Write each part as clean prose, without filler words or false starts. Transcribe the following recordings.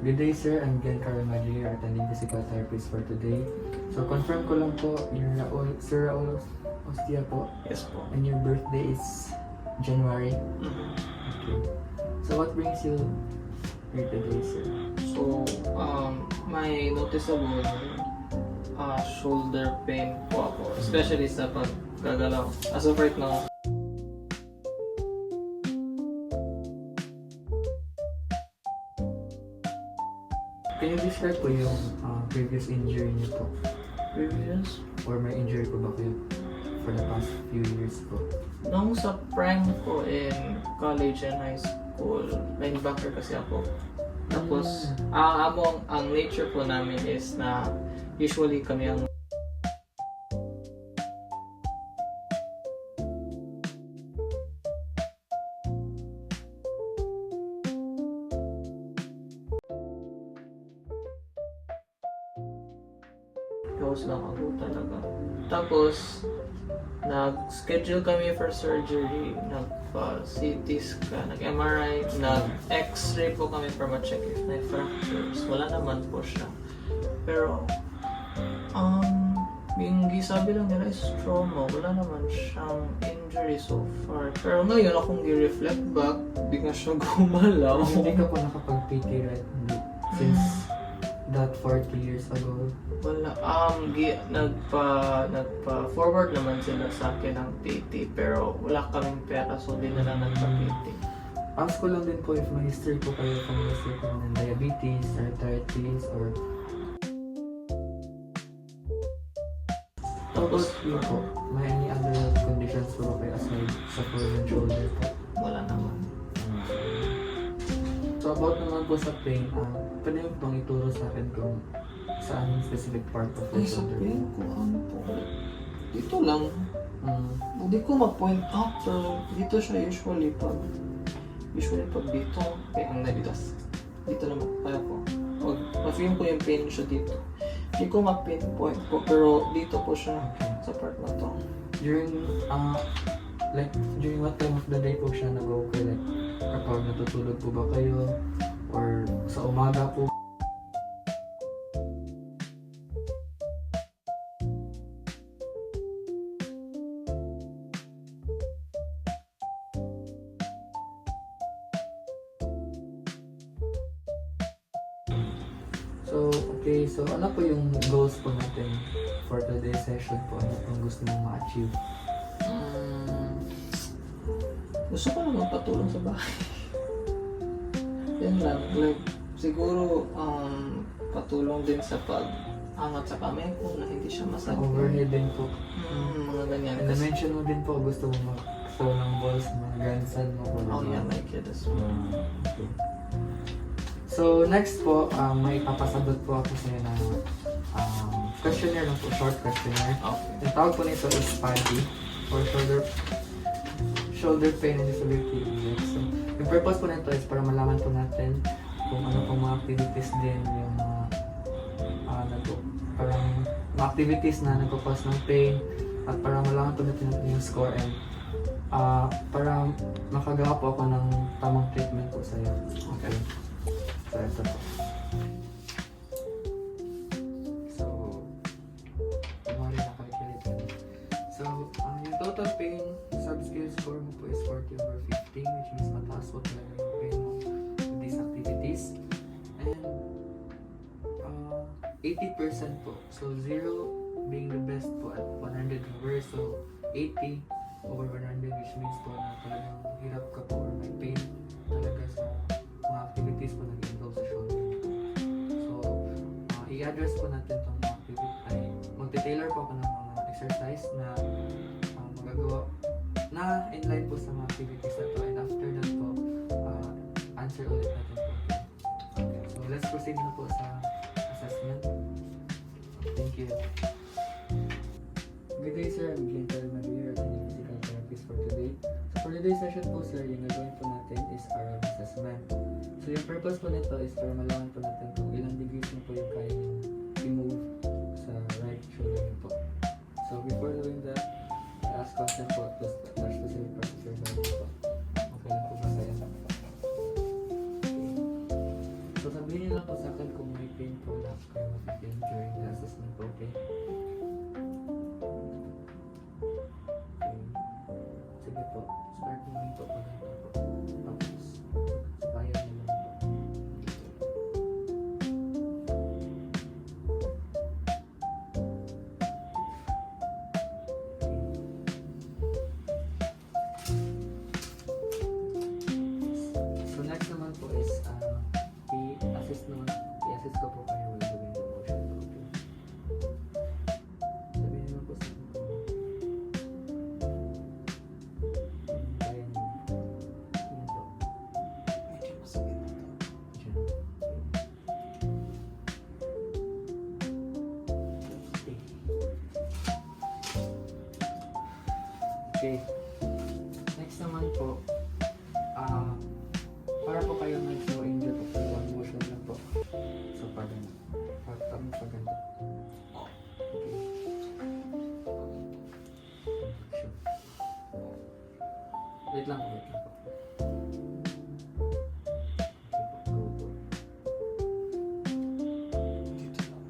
Good day, sir. I'm Glenn Caramaggio here, attending physical therapist for today. So, confirm ko lang po, you're Sir Raul Ostia po, Yes po. and your birthday is January. Okay. So, what brings you here today, sir? So, may noticeable shoulder pain po ako, especially sa paggagalaw. As of right now, Can you describe po yung previous injury niyo po? previous, Or may injury po ba kayo for the past few years po? nung sa prime ko in college and high school, linebacker kasi ako. Tapos, ang nature po namin is na usually kami ang close lang ako talaga. Tapos, nag-schedule kami for surgery, nagpa-CT scan, nag-MRI, nag-X-ray po kami para ma-check if may fractures. Wala naman po siya. Pero, yung gisabi lang nila is trauma. Wala naman siyang injury so far. Pero ngayon, akong gi-reflect back, di nga siya gumalaw. Hindi ka po nakapag-PT right? Since that 40 years ago? Wala, nagpa-forward naman sila sa akin ng PT, pero wala kaming pera, so di na lang nagpa-PT. Ask ko lang din po if may history po kayo kung history po ng diabetes, arthritis, or... Tapos yun po, may any other health conditions po ba kayo aside sa frozen shoulder po? Wala naman. So about naman po sa pain, pwede mo pong ituro sa akin kung saan yung specific part of the Ay, sa shoulder? pain ko, ano po? Dito lang. Hindi ko mag-point out, pero dito siya usually pag dito, kaya ang nabitas. Dito naman, kaya ko. Ma-feel ko yung pain siya dito. Hindi ko ma-pinpoint po, pero dito po siya sa part na to. During, during what time of the day po siya nag-okay? Like, kapag natutulog po ba kayo? Or sa umaga po? So, okay. So, ano po yung goals po natin for today's session po? Ano pong gusto mong ma-achieve? Gusto ko lang magpatulong sa bahay. Yan lang. Like, siguro, patulong din sa pag-angat sa kamay ko na hindi siya Sa masakit. overhead din po. Mga ganyan. And na-mention mo din po, gusto mo mag-throw ng balls, mga grandstand mo po. Oh yeah, my kid as well. Okay. So, next po, may papasagot po ako sa iyo na questionnaire lang po, short questionnaire. Okay. Yung tawag po nito is SPADI, or Shoulder Pain and Disability Index. So, yung purpose po nito is para malaman po natin kung ano pong mga activities din yung parang mga activities na nagpo-cause ng pain, at para malaman po natin yung score, and para makagawa po ako ng tamang treatment po sa iyo. Okay. So, ito po. So, kumari nakalikulit ko. So, yung total pain sub-scale score mo po is 40/15, which means mataas po talaga yung pain mo with these activities. And 80% po. So, 0 being the best po at 100 the worst. So, 80/100, which means po na talagang hirap ka po or may pain talaga sa mga activities po nag-involve sa shoulder. So, i-address po natin itong mga activity. Magte-tailor po ako ng mga exercise na magagawa na in-line po sa mga activities na to, and after that po, answer ulit natin po. Okay, so let's proceed na po sa assessment. Thank you. Good day, sir. I'm Glenn Caramaggio, attending physical therapist for today. So for today's session po, sir, yung gagawin po natin is our assessment. So yung purpose po nito is para malaman po natin kung ilang degrees na po yung kaya yung i-move sa right shoulder niyo po. So before doing that, I ask question po to touch specific part of your body po. Okay lang po ba sa'yo? Okay. So sabihin Sabihin niyo lang po sa akin kung may pain po na kayo mapipin during the assessment po, okay? Okay. Sige po, start mo rin po pag ito po. Tapos, sabayan niyo lang po. So next naman po is i-assist ko po kayo with doing the motion po. Okay? Sabihin naman po sa akin kung kaya niyo. Yan po. Medyo masakit na to. Diyan. Okay. Okay. Next naman po, para po kayo mag-slow angel po, pero one motion lang po. So, paganda. Paganda. Okay. Sure. Wait lang po, wait lang po. Okay po, go po. Dito lang.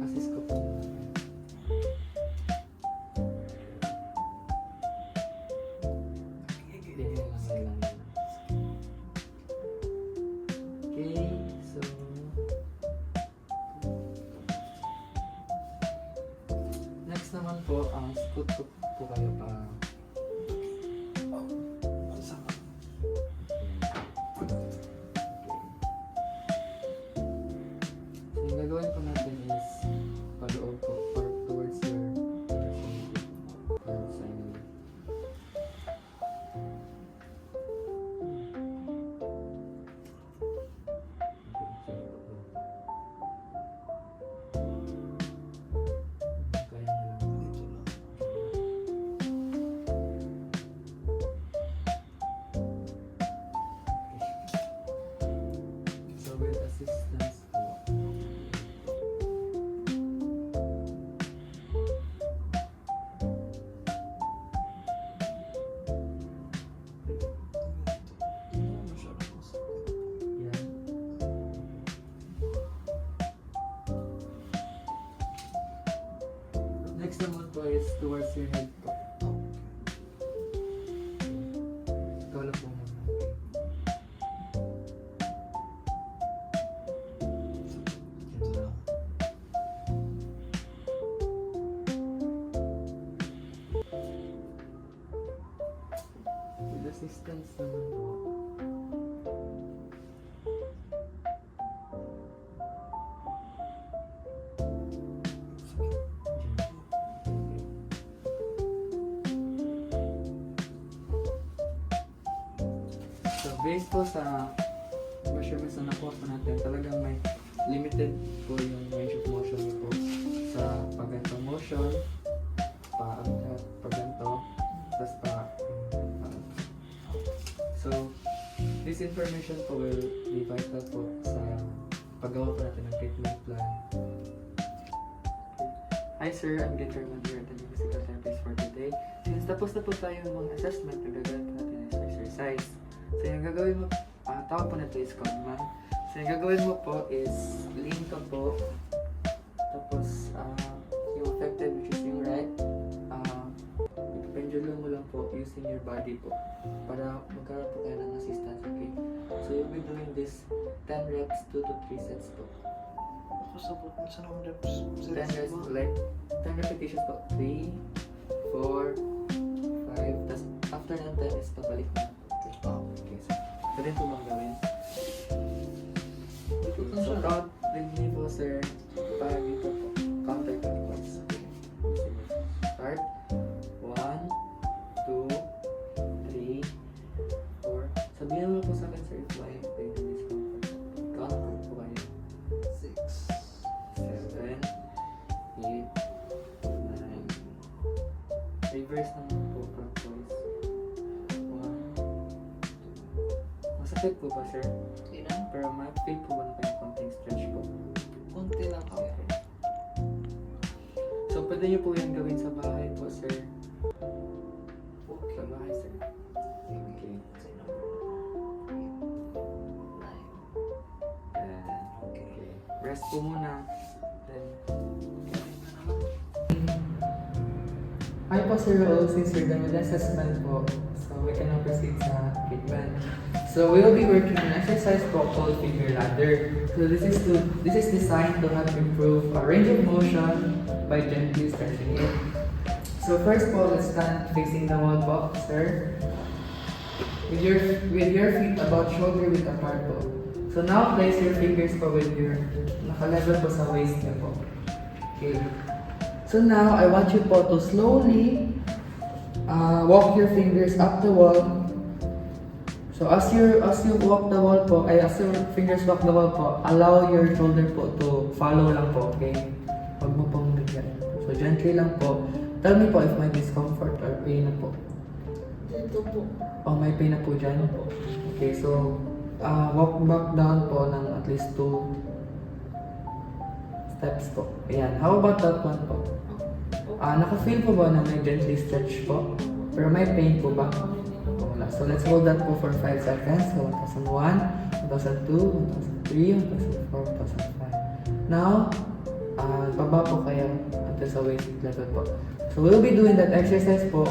Assist ko po. Yan lang. Okay, so next naman po, scoot ko po kayo pa. Masama. Okay. So yung gagawin po natin is paloob po or towards your towards your kaya na lang. Dito lang. So with assistance po. Hindi masyadong masakit. Yan. Next naman po is towards your head po. Ikaw lang po muna. Dito lang. With assistance naman po. So based po sa measurements na nakuha po natin, talagang may limited po yung range of motion niyo po sa pagganto motion, pagganto, tapos so this information po will be vital po sa paggawa po natin ng treatment plan. Hi sir, I'm Gator Mandir, attending physical therapist for today. Since tapos na po tayo ng mga assessment, gagawin po natin is exercise. So yung gagawin mo, tawag po na ito is Codman. So yung gagawin mo po is lean ka po. Tapos yung affected, which is yung right, pendulum mo lang po using your body po para magkaroon po tayo ng assistance, okay? So you'll be doing this 10 reps, 2 to 3 sets po. Ako sabot mo sa ng reps. 10 reps, like 10 repetitions po. 3, 4, 5, tas after ng 10 is pabalik na. Okay. Okay, so ito din po mga gawin. So count with me po sir. Para dito po. Counter clockwise. Okay. Sige. Start. 1, 2, 3, 4. Sabihin mo po sa akin sir if why I do this count. Count po kayo. 6. 7, 8, 9. Reverse naman po clockwise. 1, 2. Masakit po ba sir? Hindi na. Pero ma-feel po ba na kayo konting stretch po? Kunti lang ako. So pwede pwede niyo po yan gawin sa bahay po, sir. Okay. Sa bahay, sir. Okay. Say number. 8, 9, 10. Okay. Rest po muna. Then, hi po, Sir Raul. Since you're done with the assessment po, so we can now proceed sa treatment. So we will be working on an exercise po called figure ladder. So this is designed to help improve our range of motion by gently stretching it. So first po, let's stand facing the wall po, sir. With your feet about shoulder width apart po. So now place your fingers po with your naka-level po sa waist niyo po. Okay. So now I want you po to slowly walk your fingers up the wall. So as you walk the wall po, as your fingers walk the wall po, allow your shoulder po to follow lang po, okay? Huwag mo pong bigyan. So gently lang po. Tell me po if may discomfort or pain na po. Dito po. Oh, may pain na po dyan? Okay, so walk back down po ng at least 2 steps po. Ayan. How about that one po? Naka-feel po ba na may gently stretch po? Pero may pain po ba? Wala. So let's hold that po for 5 seconds. So 1001, 1002, 1003, 1004, 1005. Now, baba po kayo until sa waist level po. So we'll be doing that exercise po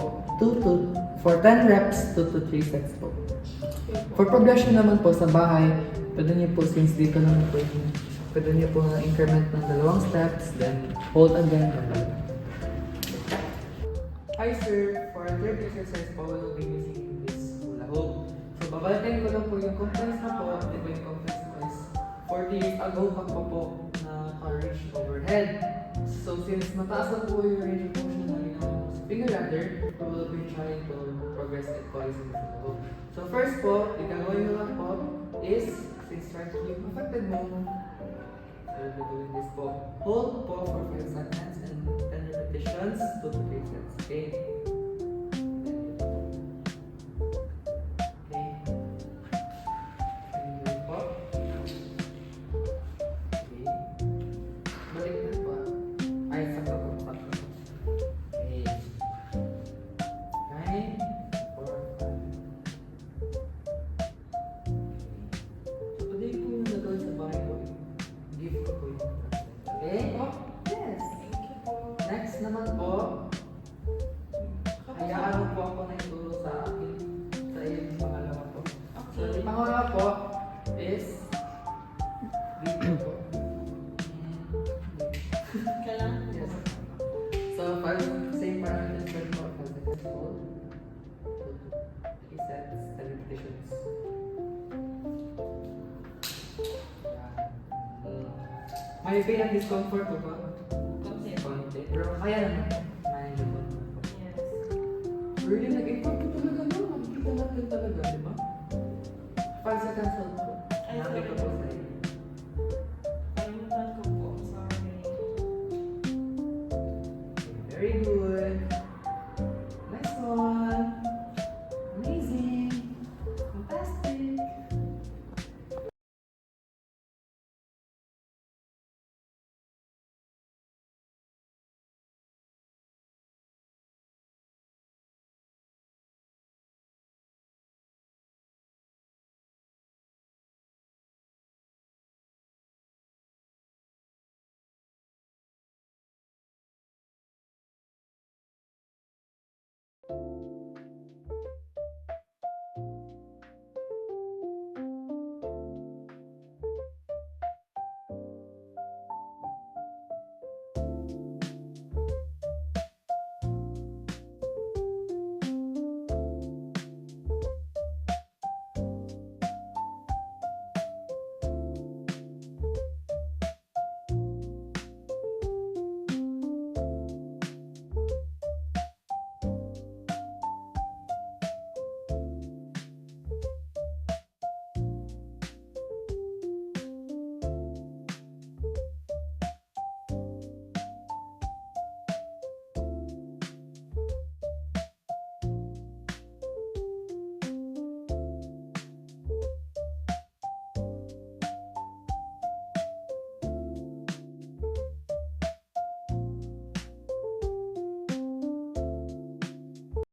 for 10 reps, 2 to 3 sets po. For progression naman po sa bahay, pwede niyo po since dito naman po yung pwede niyo po increment ng 2 steps, then hold again, and then. Hi sir, for our third exercise po, we'll be using this hula hoop. So babalikan ko lang po yung complex na po, di ba yung complex po is 40 years ago pa po na reach overhead. So since mataas na po yung range of motion na ginawa sa finger ladder, we will be trying to progress it po using this hula hoop. So first po, yung gagawin nyo lang po is, since try to keep affected mo, we'll be doing this po. Hold po for 5 seconds and 10 repetitions, 2 to 3 sets. Okay? Okay. And then po. Okay. Balik na po. Ay, sakto po. Sakto. Okay. 9, 4, 5. So, pwede po yung nagawin sa bahay ko. Give ko po yung okay? Yes. Thank you po. Next naman po, hayaan po ako na ituro sa akin sa iyong pangalawa po. So, yung pangalawa po is dito po. Kailangan po. Yes. So, same parameters for 5 seconds hold. 2 to 3 sets, 10 repetitions. May pain and discomfort po ba? Konti. Konti. Pero kaya naman po. Manageable. Yes. Really, nag-import ko talaga no? Nakikita natin talaga, di ba? 5 seconds hold po. Ay, Sabi ko sorry. po sa iyo.